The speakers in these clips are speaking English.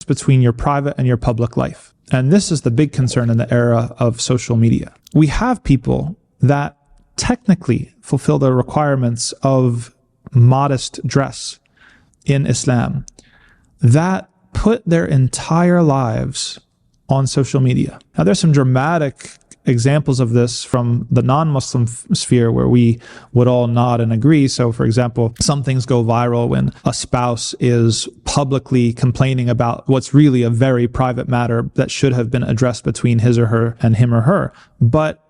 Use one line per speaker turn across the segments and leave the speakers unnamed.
between your private and your public life. And this is the big concern in the era of social media. We have people that technically fulfill the requirements of modest dress in Islam that put their entire lives on social media. Now, there's some dramatic examples of this from the non-Muslim sphere where we would all nod and agree. So, for example, some things go viral when a spouse is publicly complaining about what's really a very private matter that should have been addressed between his or her and him or her. But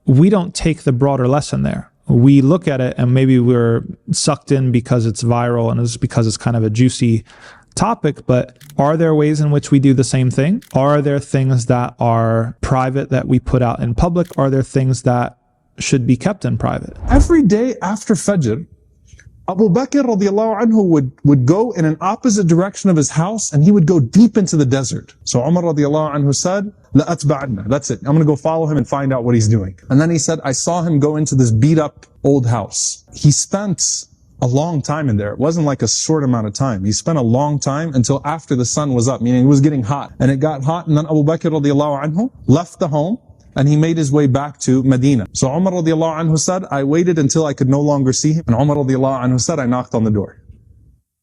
we don't take the broader lesson there. We look at it and maybe we're sucked in because it's viral and it's because it's kind of a juicy topic, but are there ways in which we do the same thing? Are there things that are private that we put out in public? Are there things that should be kept in private?
Every day after Fajr, Abu Bakr radiallahu anhu would go in an opposite direction of his house and he would go deep into the desert. So Umar radiallahu anhu said, لَأَتْبَعَنَّا. That's it. I'm going to go follow him and find out what he's doing. And then he said, I saw him go into this beat up old house. He spent a long time in there. It wasn't like a short amount of time. He spent a long time until after the sun was up, meaning it was getting hot. And it got hot, and then Abu Bakr radiallahu anhu left the home and he made his way back to Medina. So Umar radiallahu anhu said, I waited until I could no longer see him. And Umar radiallahu anhu said, I knocked on the door.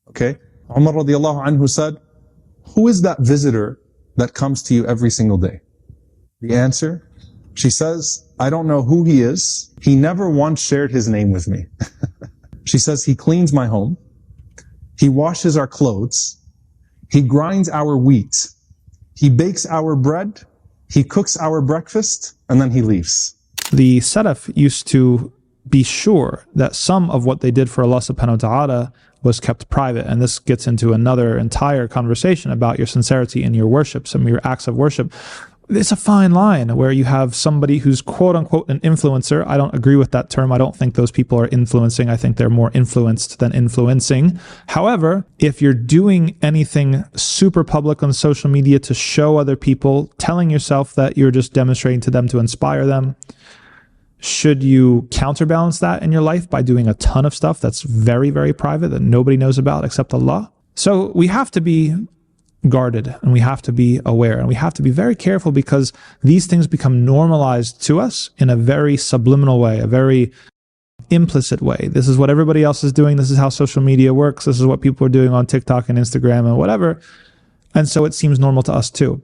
Okay? Umar radiallahu anhu said, who is that visitor that comes to you every single day? The answer? She says, I don't know who he is. He never once shared his name with me. She says, he cleans my home, he washes our clothes, he grinds our wheat, he bakes our bread, he cooks our breakfast, and then he leaves.
The Salaf used to be sure that some of what they did for Allah subhanahu wa ta'ala was kept private. And this gets into another entire conversation about your sincerity in your worship, some of your acts of worship. It's a fine line where you have somebody who's quote unquote an influencer. I don't agree with that term. I don't think those people are influencing. I think they're more influenced than influencing. However, if you're doing anything super public on social media to show other people, telling yourself that you're just demonstrating to them to inspire them, should you counterbalance that in your life by doing a ton of stuff that's very, very private that nobody knows about except Allah? So we have to be guarded and we have to be aware and we have to be very careful because these things become normalized to us in a very subliminal way, a very implicit way. This is what everybody else is doing. This is how social media works. This is what people are doing on TikTok and Instagram and whatever. And so it seems normal to us too.